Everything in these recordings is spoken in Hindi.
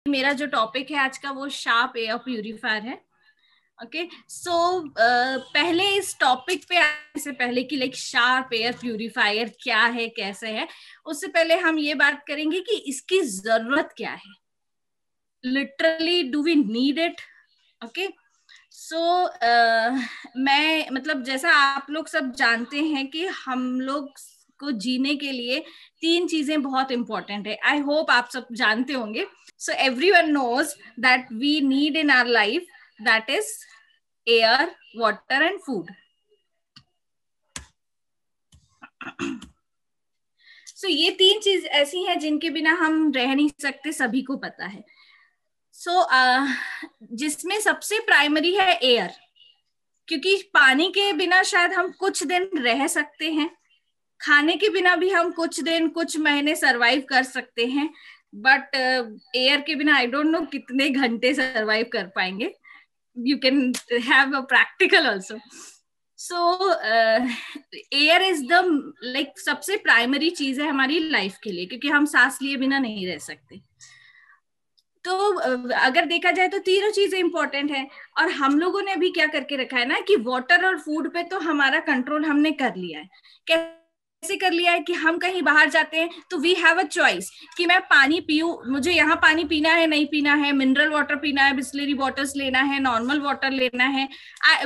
मेरा जो टॉपिक है आज का वो शार्प एयर प्यूरिफायर है। ओके सो पहले इस टॉपिक पे आने से पहले कि लाइक शार्प एयर प्यूरिफायर क्या है कैसे है, उससे पहले हम ये बात करेंगे कि इसकी जरूरत क्या है। Literally do we need it? Okay so मैं मतलब जैसा आप लोग सब जानते हैं कि हम लोग को जीने के लिए 3 चीजें बहुत इंपॉर्टेंट है। आई होप आप सब जानते होंगे। So everyone knows that we need in our life, that is air, water and food. So ये 3 चीज ऐसी हैं जिनके बिना हम रह नहीं सकते, सभी को पता है। सो जिसमें सबसे प्राइमरी है एयर, क्योंकि पानी के बिना शायद हम कुछ दिन रह सकते हैं, खाने के बिना भी हम कुछ दिन कुछ महीने सरवाइव कर सकते हैं, बट एयर के बिना आई डोंट नो कितने घंटे सरवाइव कर पाएंगे। You can have a practical also. So air is the like सबसे प्राइमरी चीज है हमारी लाइफ के लिए, क्योंकि हम सांस लिए बिना नहीं रह सकते। तो अगर देखा जाए तो तीनों चीजें इंपॉर्टेंट है, और हम लोगों ने अभी क्या करके रखा है ना कि वाटर और फूड पे तो हमारा कंट्रोल हमने कर लिया है। कैसे कर लिया है कि हम कहीं बाहर जाते हैं तो वी हैव अ चॉइस कि मैं पानी पीऊं, मुझे यहाँ पानी पीना है नहीं पीना है, मिनरल वाटर पीना है, बिस्लरी वाटर्स लेना है, नॉर्मल वाटर लेना है,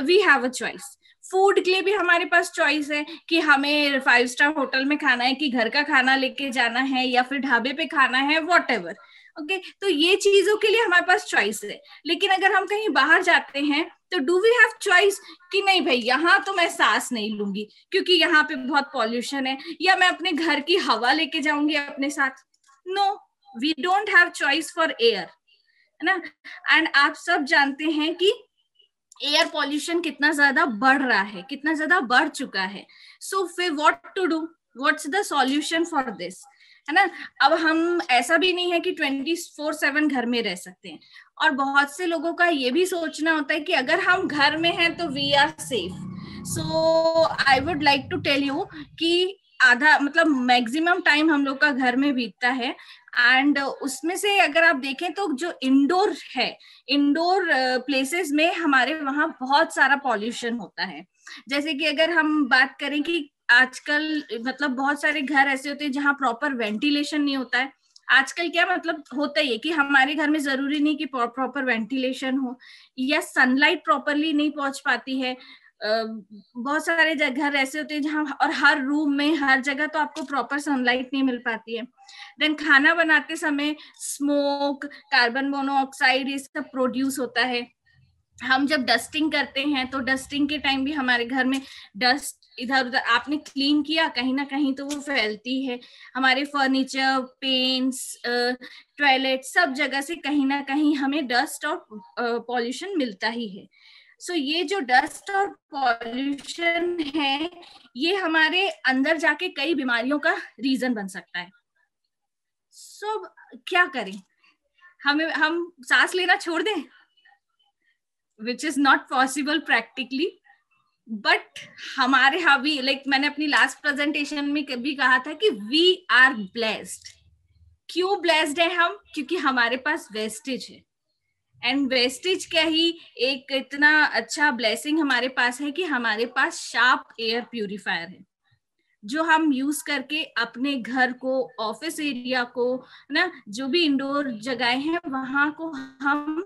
we have a choice. Food के लिए भी हमारे पास चॉइस है कि हमें 5 स्टार होटल में खाना है कि घर का खाना लेके जाना है या फिर ढाबे पे खाना है, वॉट एवर। ओके तो ये चीजों के लिए हमारे पास चॉइस है। लेकिन अगर हम कहीं बाहर जाते हैं तो डू वी हैव चॉइस कि नहीं भाई यहाँ तो मैं सांस नहीं लूंगी क्योंकि यहाँ पे बहुत पॉल्यूशन है, या मैं अपने घर की हवा लेके जाऊंगी अपने साथ? No, we don't have choice for air, है ना। एंड आप सब जानते हैं कि एयर पॉल्यूशन कितना ज्यादा बढ़ रहा है, कितना ज्यादा बढ़ चुका है। सो फिर what to do, what's the solution for this, है ना। अब हम ऐसा भी नहीं है कि 24/7 घर में रह सकते हैं, और बहुत से लोगों का ये भी सोचना होता है कि अगर हम घर में हैं तो we are safe. So I would like to tell you कि आधा मतलब मैक्सिमम टाइम हम लोग का घर में बीतता है, एंड उसमें से अगर आप देखें तो जो इंडोर है, इंडोर प्लेसेस में हमारे वहाँ बहुत सारा पॉल्यूशन होता है। जैसे कि अगर हम बात करें कि आजकल मतलब बहुत सारे घर ऐसे होते हैं जहाँ प्रॉपर वेंटिलेशन नहीं होता है। आजकल क्या मतलब होता ही है कि हमारे घर में जरूरी नहीं कि प्रॉपर वेंटिलेशन हो, या सनलाइट प्रॉपरली नहीं पहुंच पाती है। बहुत सारे घर ऐसे होते हैं जहाँ, और हर रूम में हर जगह तो आपको प्रॉपर सनलाइट नहीं मिल पाती है। देन खाना बनाते समय स्मोक, कार्बन मोनोऑक्साइड ये सब प्रोड्यूस होता है। हम जब डस्टिंग करते हैं तो डस्टिंग के टाइम भी हमारे घर में डस्ट इधर उधर आपने क्लीन किया, कहीं ना कहीं तो वो फैलती है। हमारे फर्नीचर, पेंट्स, टॉयलेट, सब जगह से कहीं ना कहीं हमें डस्ट और पॉल्यूशन मिलता ही है। सो ये जो डस्ट और पॉल्यूशन है ये हमारे अंदर जाके कई बीमारियों का रीजन बन सकता है। सो क्या करें, हम सांस लेना छोड़ दें? विच is not possible practically, but हमारे यहाँ भी लाइक मैंने अपनी लास्ट प्रेजेंटेशन में भी कहा था कि वी आर ब्लेस्ड। क्यों ब्लेस्ड है हम? क्योंकि हमारे पास वेस्टेज है, एंड वेस्टेज क्या ही एक इतना अच्छा ब्लेसिंग हमारे पास है कि हमारे पास शार्प एयर प्यूरिफायर है, जो हम यूज करके अपने घर को, ऑफिस एरिया को, ना जो भी इंडोर जगह हैं वहां को हम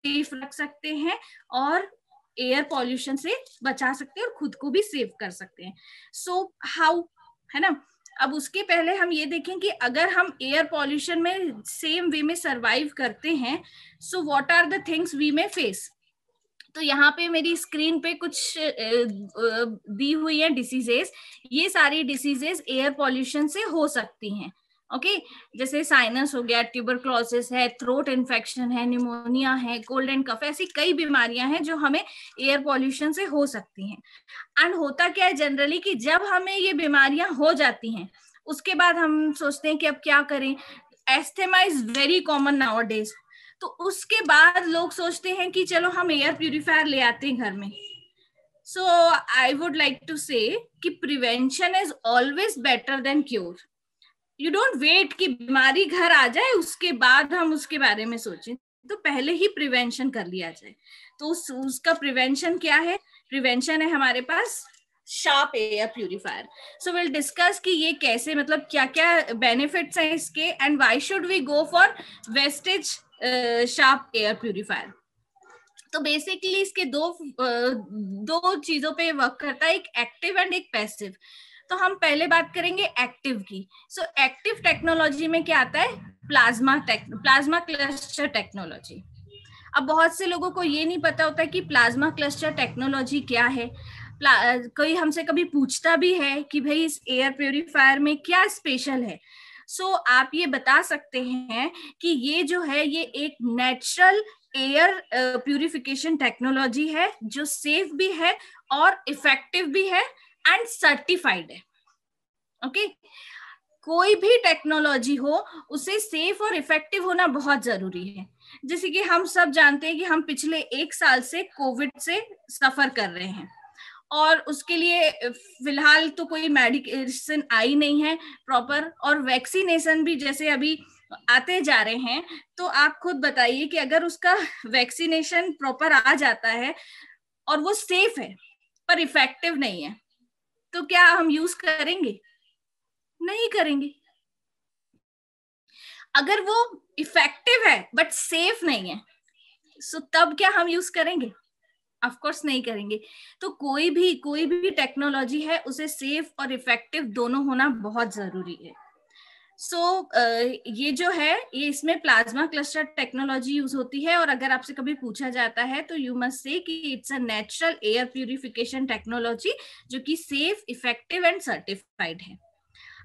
सेफ रख सकते हैं और एयर पॉल्यूशन से बचा सकते हैं और खुद को भी सेव कर सकते हैं। सो हाउ, है ना। अब उसके पहले हम ये देखें कि अगर हम एयर पॉल्यूशन में सेम वे में सरवाइव करते हैं, so what are the things we may face. तो यहाँ पे मेरी स्क्रीन पे कुछ दी हुई है डिसीजेस। ये सारी डिसीजेस एयर पॉल्यूशन से हो सकती हैं। ओके जैसे साइनस हो गया, ट्यूबरक्लोसिस है, थ्रोट इन्फेक्शन है, निमोनिया है, कोल्ड एंड कफ, ऐसी कई बीमारियां हैं जो हमें एयर पॉल्यूशन से हो सकती हैं। एंड होता क्या है जनरली कि जब हमें ये बीमारियां हो जाती हैं उसके बाद हम सोचते हैं कि अब क्या करें। Asthma is very common now days, तो उसके बाद लोग सोचते हैं कि चलो हम एयर प्यूरिफायर ले आते हैं घर में। So I would like to say कि prevention is always better than cure. You don't wait कि बीमारी घर आ जाए उसके बाद हम उसके बारे में सोचें, तो पहले ही प्रिवेंशन कर लिया जाए। तो उसका प्रिवेंशन क्या है? प्रिवेंशन है हमारे पास Sharp air purifier. So will discuss कि ये कैसे, मतलब क्या क्या बेनिफिट्स हैं इसके, and why should we go for wastage Sharp air purifier. तो बेसिकली इसके दो चीजों पे वर्क करता है, एक एक्टिव एंड एक पैसिव। तो हम पहले बात करेंगे एक्टिव की। सो एक्टिव टेक्नोलॉजी में क्या आता है? Plasma cluster technology. अब बहुत से लोगों को ये नहीं पता होता कि प्लाज्मा क्लस्टर टेक्नोलॉजी क्या है। कोई हमसे कभी पूछता भी है कि भाई इस एयर प्यूरिफायर में क्या स्पेशल है। सो आप ये बता सकते हैं कि ये जो है ये एक नेचुरल एयर प्यूरिफिकेशन टेक्नोलॉजी है जो सेफ भी है और इफेक्टिव भी है एंड सर्टिफाइड है। ओके कोई भी टेक्नोलॉजी हो उसे सेफ और इफेक्टिव होना बहुत जरूरी है। जैसे कि हम सब जानते हैं कि हम पिछले 1 साल से कोविड से सफर कर रहे हैं और उसके लिए फिलहाल तो कोई मेडिसिन आई नहीं है प्रॉपर, और वैक्सीनेशन भी जैसे अभी आते जा रहे हैं। तो आप खुद बताइए कि अगर उसका वैक्सीनेशन प्रॉपर आ जाता है और वो सेफ है पर इफेक्टिव नहीं है, तो क्या हम यूज करेंगे? नहीं करेंगे। अगर वो इफेक्टिव है बट सेफ नहीं है, सो तब क्या हम यूज करेंगे? ऑफ कोर्स नहीं करेंगे। तो कोई भी टेक्नोलॉजी है उसे सेफ और इफेक्टिव दोनों होना बहुत जरूरी है। ये जो है ये इसमें प्लाज्मा क्लस्टर टेक्नोलॉजी यूज होती है, और अगर आपसे कभी पूछा जाता है तो यू मस्ट से कि it's a natural air purification technology जो कि सेफ, इफेक्टिव एंड सर्टिफाइड है।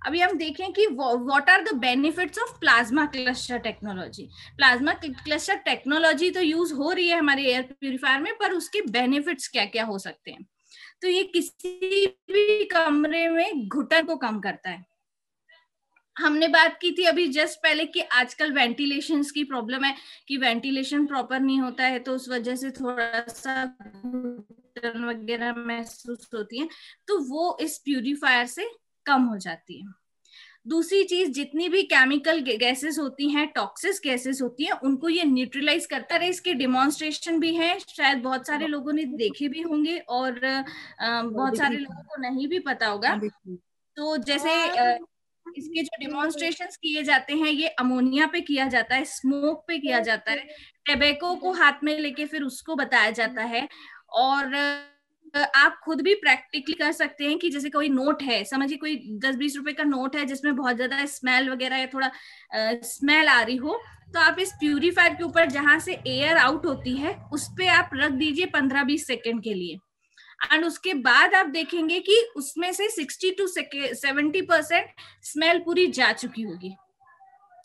अभी हम देखें कि what are the benefits of plasma cluster technology. Plasma cluster technology तो यूज हो रही है हमारे एयर प्यूरिफायर में, पर उसके बेनिफिट्स क्या क्या हो सकते हैं? तो ये किसी भी कमरे में घुटन को कम करता है। हमने बात की थी अभी जस्ट पहले कि आजकल वेंटिलेशन की प्रॉब्लम है कि वेंटिलेशन प्रॉपर नहीं होता है, तो उस वजह से थोड़ा सा घुटन वगैरह महसूस होती है, तो वो इस प्यूरिफायर से कम हो जाती है। दूसरी चीज, जितनी भी केमिकल गैसेस होती हैं, टॉक्सिक गैसेस होती हैं, उनको ये न्यूट्रलाइज करता है। इसके डिमॉन्स्ट्रेशन भी है, शायद बहुत सारे लोगों ने देखे भी होंगे और बहुत सारे लोगों को नहीं भी पता होगा। तो जैसे इसके जो डिमॉन्स्ट्रेशंस किए जाते हैं ये अमोनिया पे किया जाता है, स्मोक पे किया जाता है, टैबेको को हाथ में लेके फिर उसको बताया जाता है। और आप खुद भी प्रैक्टिकली कर सकते हैं कि जैसे कोई नोट है, समझिए कोई 10-20 रुपए का नोट है जिसमें बहुत ज्यादा स्मेल वगैरह या थोड़ा स्मेल आ रही हो, तो आप इस प्यूरिफायर के ऊपर जहां से एयर आउट होती है उस पे आप रख दीजिए 15-20 सेकेंड के लिए, एंड उसके बाद आप देखेंगे कि उसमें से 60 to 70% स्मेल पूरी जा चुकी होगी।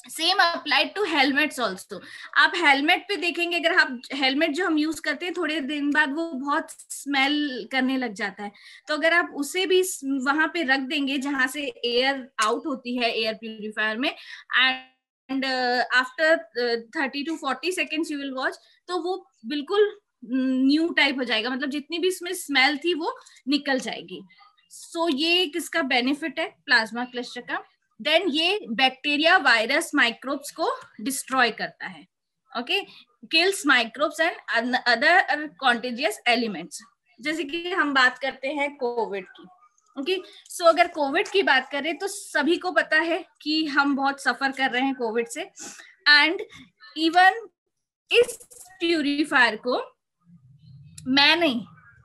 Same applied to helmets also. आप हेलमेट पे देखेंगे, अगर आप हेलमेट जो हम यूज करते हैं थोड़े दिन बाद वो बहुत स्मेल करने लग जाता है, तो अगर आप उसे भी वहां पे रख देंगे जहां से एयर आउट होती है एयर प्यूरिफायर में, and after 30 to 40 seconds you will watch, तो वो बिल्कुल न्यू टाइप हो जाएगा, मतलब जितनी भी इसमें स्मेल थी वो निकल जाएगी। सो ये किसका बेनिफिट है? प्लाज्मा क्लस्टर का। देन ये बैक्टीरिया, वायरस, माइक्रोब्स को डिस्ट्रॉय करता है। Okay, kills microbes and other contagious elements. जैसे कि हम बात करते हैं कोविड की। ओके, सो अगर कोविड की बात करें तो सभी को पता है कि हम बहुत सफर कर रहे हैं कोविड से, एंड इवन इस प्यूरिफायर को मैं नहीं,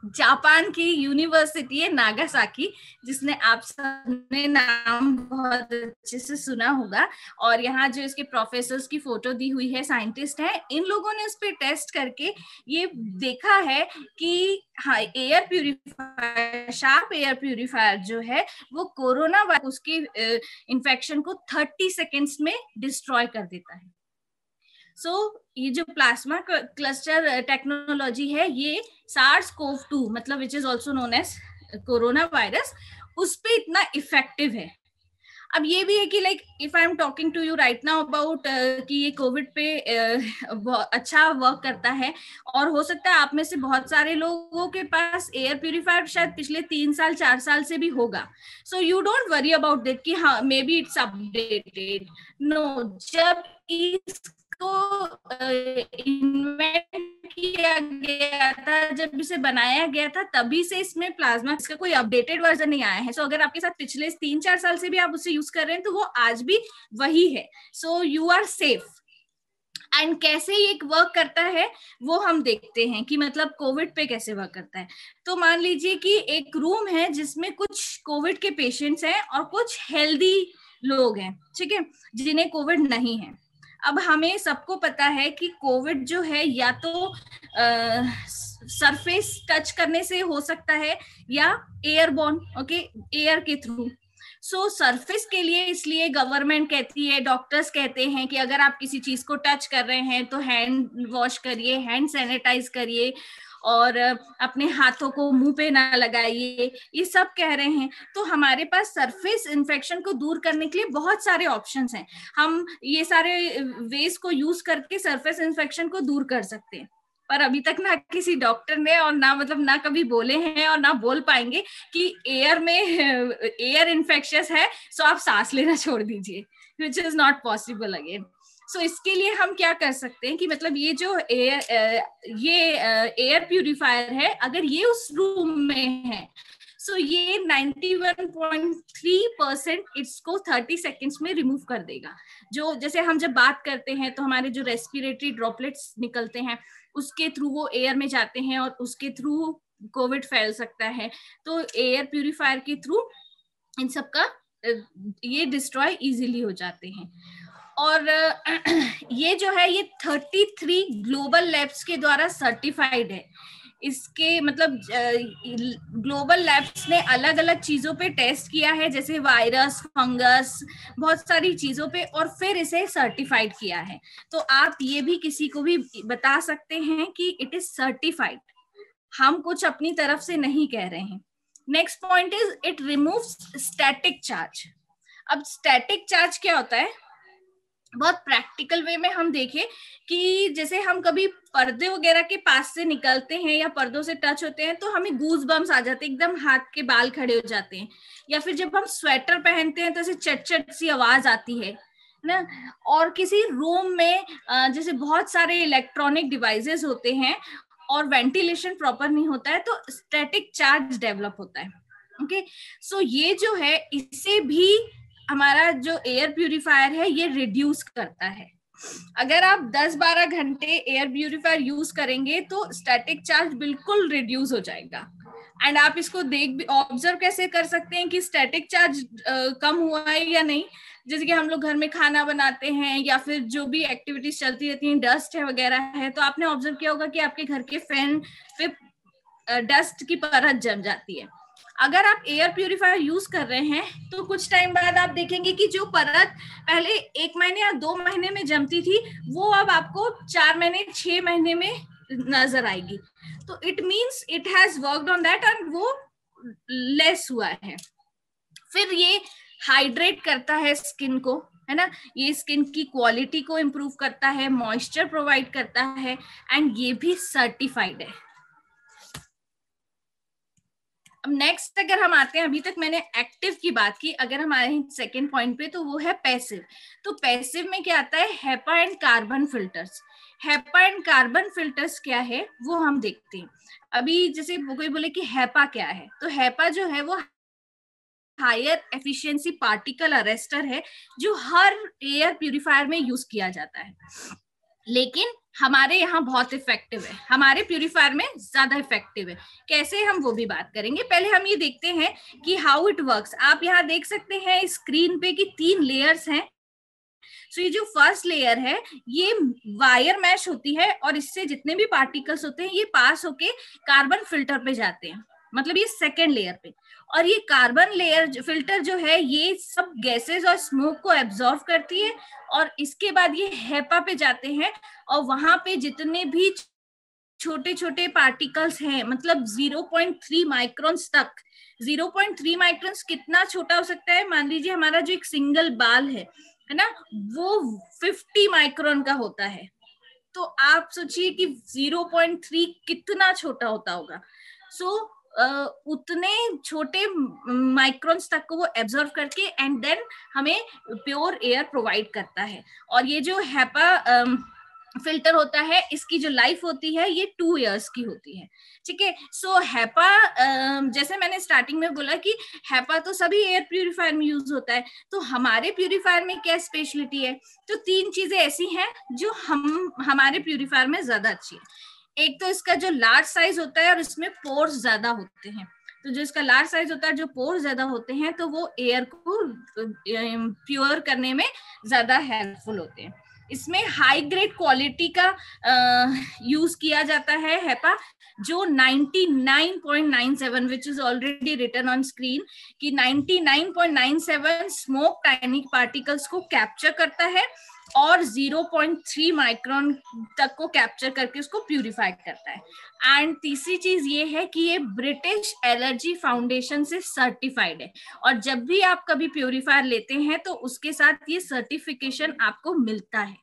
जापान की यूनिवर्सिटी है नागासाकी, जिसने आप सबने नाम बहुत अच्छे से सुना होगा, और यहाँ जो इसके प्रोफेसर्स की फोटो दी हुई है, साइंटिस्ट हैं, इन लोगों ने उस पर टेस्ट करके ये देखा है कि हाँ, air purifier, sharp air purifier जो है वो कोरोना वायरस की इन्फेक्शन को 30 सेकेंड्स में डिस्ट्रॉय कर देता है। ये जो प्लाज्मा क्लस्टर टेक्नोलॉजी है ये SARS-CoV-2 मतलब which is also known as corona virus, उस पे इतना इफेक्टिव है। अब ये भी है कि like if I am talking to you right now about कि ये कोविड पे अच्छा वर्क करता है, और हो सकता है आप में से बहुत सारे लोगों के पास एयर प्यूरिफायर शायद पिछले 3 साल 4 साल से भी होगा, so you don't worry about that कि हाँ maybe it's updated. No, जब इसको इन्वेंट किया गया था, जब इसे बनाया गया था, तभी से इसमें प्लाज्मा इसका कोई अपडेटेड वर्जन नहीं आया है। सो अगर आपके साथ पिछले 3-4 साल से भी आप उसे यूज कर रहे हैं तो वो आज भी वही है। So you are safe. And कैसे ये वर्क करता है वो हम देखते हैं कि मतलब कोविड पे कैसे वर्क करता है। तो मान लीजिए कि एक रूम है जिसमें कुछ कोविड के पेशेंट्स हैं और कुछ हेल्दी लोग हैं, ठीक है, जिन्हें कोविड नहीं है। अब हमें सबको पता है कि कोविड जो है या तो सरफेस टच करने से हो सकता है या एयरबॉर्न, ओके, एयर के थ्रू। सो सरफेस के लिए इसलिए गवर्नमेंट कहती है, डॉक्टर्स कहते हैं कि अगर आप किसी चीज को टच कर रहे हैं तो हैंड वॉश करिए, हैंड सैनिटाइज करिए, और अपने हाथों को मुंह पे ना लगाइए, ये सब कह रहे हैं। तो हमारे पास सरफेस इन्फेक्शन को दूर करने के लिए बहुत सारे ऑप्शंस हैं। हम ये सारे वेज को यूज करके सरफेस इन्फेक्शन को दूर कर सकते हैं, पर अभी तक ना किसी डॉक्टर ने और ना मतलब ना कभी बोले हैं और ना बोल पाएंगे कि एयर में एयर इन्फेक्शियस है सो आप सांस लेना छोड़ दीजिए, which is not possible again. So इसके लिए हम क्या कर सकते हैं कि मतलब ये जो एयर प्यूरिफायर है, अगर ये उस रूम में है, सो ये 91.3% इसको 30 सेकेंड्स में रिमूव कर देगा। जो जैसे हम जब बात करते हैं तो हमारे जो रेस्पिरेटरी ड्रॉपलेट्स निकलते हैं उसके थ्रू वो एयर में जाते हैं और उसके थ्रू कोविड फैल सकता है। तो एयर प्यूरिफायर के थ्रू इन सब का ये डिस्ट्रॉय इजीली हो जाते हैं। और ये जो है ये 33 ग्लोबल लैब्स के द्वारा सर्टिफाइड है। इसके मतलब ग्लोबल लैब्स ने अलग अलग चीजों पे टेस्ट किया है, जैसे वायरस, फंगस, बहुत सारी चीजों पे, और फिर इसे सर्टिफाइड किया है। तो आप ये भी किसी को भी बता सकते हैं कि इट इज सर्टिफाइड, हम कुछ अपनी तरफ से नहीं कह रहे हैं। Next point is it removes static charge. अब स्टैटिक चार्ज क्या होता है, बहुत प्रैक्टिकल वे में हम देखें कि जैसे हम कभी पर्दे वगैरह के पास से निकलते हैं या पर्दों से टच होते हैं तो हमें गूज बम्स आ जाते हैं, एकदम हाथ के बाल खड़े हो जाते हैं, या फिर जब हम स्वेटर पहनते हैं तो ऐसे चट चट सी आवाज आती है ना। और किसी रूम में जैसे बहुत सारे इलेक्ट्रॉनिक डिवाइसेस होते हैं और वेंटिलेशन प्रॉपर नहीं होता है तो स्टैटिक चार्ज डेवलप होता है। ओके, सो ये जो है इसे भी हमारा जो एयर प्यूरिफायर है ये रिड्यूस करता है। अगर आप 10-12 घंटे एयर प्यूरिफायर यूज करेंगे तो स्टैटिक चार्ज बिल्कुल रिड्यूस हो जाएगा। एंड आप इसको ऑब्जर्व कैसे कर सकते हैं कि स्टैटिक चार्ज कम हुआ है या नहीं। जैसे कि हम लोग घर में खाना बनाते हैं या फिर जो भी एक्टिविटीज चलती रहती हैं, डस्ट है वगैरह है, तो आपने ऑब्जर्व किया होगा कि आपके घर के फैन पे डस्ट की परत जम जाती है। अगर आप एयर प्यूरिफायर यूज कर रहे हैं तो कुछ टाइम बाद आप देखेंगे कि जो परत पहले 1 महीने या 2 महीने में जमती थी वो अब आपको 4 महीने 6 महीने में नजर आएगी। तो it means it has worked on that and वो लेस हुआ है। फिर ये हाइड्रेट करता है स्किन को, है ना, ये स्किन की क्वालिटी को इम्प्रूव करता है, मॉइस्चर प्रोवाइड करता है, एंड ये भी सर्टिफाइड है। अब नेक्स्ट अगर हम आते हैं, अभी तक मैंने एक्टिव की बात की, अगर हमारे सेकेंड पॉइंट पे तो वो है पैसिव। तो पैसिव में क्या आता है, HEPA and carbon filters. HEPA and carbon filters क्या है वो हम देखते हैं। अभी जैसे कोई बोले कि हेपा क्या है, तो हेपा जो है वो हायर एफिशिएंसी पार्टिकल अरेस्टर है जो हर एयर प्यूरिफायर में यूज किया जाता है, लेकिन हमारे यहाँ बहुत इफेक्टिव है, हमारे प्यूरिफायर में ज्यादा इफेक्टिव है। कैसे, हम वो भी बात करेंगे। पहले हम ये देखते हैं कि हाउ इट वर्क्स। आप यहाँ देख सकते हैं स्क्रीन पे कि 3 लेयर्स हैं। सो ये जो फर्स्ट लेयर है ये वायर मैश होती है और इससे जितने भी पार्टिकल्स होते हैं ये पास होके कार्बन फिल्टर पे जाते हैं, मतलब ये सेकेंड लेयर पे। और ये कार्बन लेयर फिल्टर जो है ये सब गैसेस और स्मोक को एब्जॉर्ब करती है और इसके बाद ये हेपा पे जाते हैं और वहां पे जितने भी छोटे छोटे पार्टिकल्स हैं, मतलब 0.3 माइक्रॉन्स तक। 0.3 माइक्रॉन्स कितना छोटा हो सकता है? मान लीजिए हमारा जो एक सिंगल बाल है ना, वो 50 माइक्रोन का होता है। तो आप सोचिए कि 0.3 कितना छोटा होता होगा। सो उतने छोटे माइक्रोन्स तक को वो एब्जॉर्व करके एंड देन हमें प्योर एयर प्रोवाइड करता है। और ये जो हैपा फिल्टर होता है, इसकी जो लाइफ होती है ये 2 years की होती है, ठीक है। सो हैपा, जैसे मैंने स्टार्टिंग में बोला कि हैपा तो सभी एयर प्यूरिफायर में यूज होता है, तो हमारे प्यूरिफायर में क्या स्पेशलिटी है? तो 3 चीजें ऐसी हैं जो हमारे प्यूरिफायर में ज्यादा अच्छी है। एक तो इसका जो लार्ज साइज होता है और इसमें पोर्स ज्यादा होते हैं। तो जो इसका लार्ज साइज होता है, जो पोर्स ज्यादा होते हैं, तो वो एयर को प्योर करने में ज्यादा हेल्पफुल होते हैं। इसमें हाई ग्रेड क्वालिटी का यूज किया जाता है हैपा, जो 99.97 which is already written on screen कि 99.97 स्मोक टाइनी पार्टिकल्स को कैप्चर करता है और 0.3 माइक्रोन तक को कैप्चर करके उसको प्यूरिफाई करता है। एंड तीसरी चीज ये है कि ये ब्रिटिश एलर्जी फाउंडेशन से सर्टिफाइड है, और जब भी आप कभी प्यूरिफायर लेते हैं तो उसके साथ ये सर्टिफिकेशन आपको मिलता है।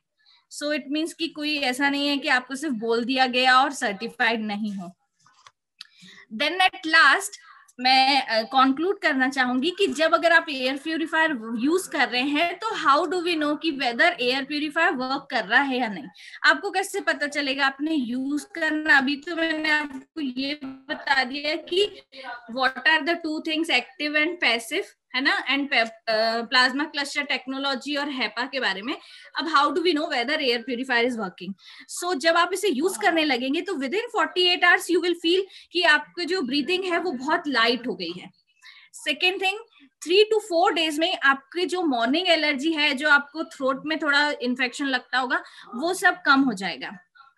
सो इट मीन्स कि कोई ऐसा नहीं है कि आपको सिर्फ बोल दिया गया और सर्टिफाइड नहीं हो। देन एट लास्ट मैं कंक्लूड करना चाहूंगी कि जब अगर आप एयर प्यूरिफायर यूज कर रहे हैं तो हाउ डू वी नो कि वेदर एयर प्यूरिफायर वर्क कर रहा है या नहीं? आपको कैसे पता चलेगा? आपने यूज करना, अभी तो मैंने आपको ये बता दिया कि what are the 2 things, active and passive, है ना, एंड प्लाज्मा क्लस्टर टेक्नोलॉजी और हैपा के बारे में। अब how do we know whether air purifier is working? So जब आप इसे यूज करने लगेंगे तो within 48 hours you will feel कि आपकी जो ब्रीदिंग है वो बहुत लाइट हो गई है। सेकेंड थिंग, 3 to 4 डेज में आपकी जो मॉर्निंग एलर्जी है, जो आपको थ्रोट में थोड़ा इन्फेक्शन लगता होगा, वो सब कम हो जाएगा।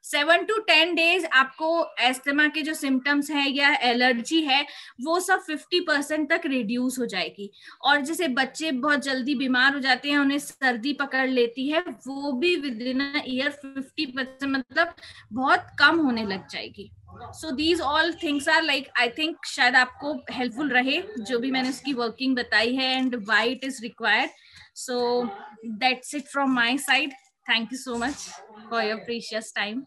7 to 10 डेज आपको एस्थमा के जो सिम्टम्स है या एलर्जी है वो सब 50% तक रिड्यूस हो जाएगी। और जैसे बच्चे बहुत जल्दी बीमार हो जाते हैं, उन्हें सर्दी पकड़ लेती है, वो भी विद इन अ ईयर 50%, मतलब बहुत कम होने लग जाएगी। So these all things are like, I think शायद आपको हेल्पफुल रहे जो भी मैंने उसकी वर्किंग बताई है and why it is required. So that's it from my side. Thank you so much for your precious time.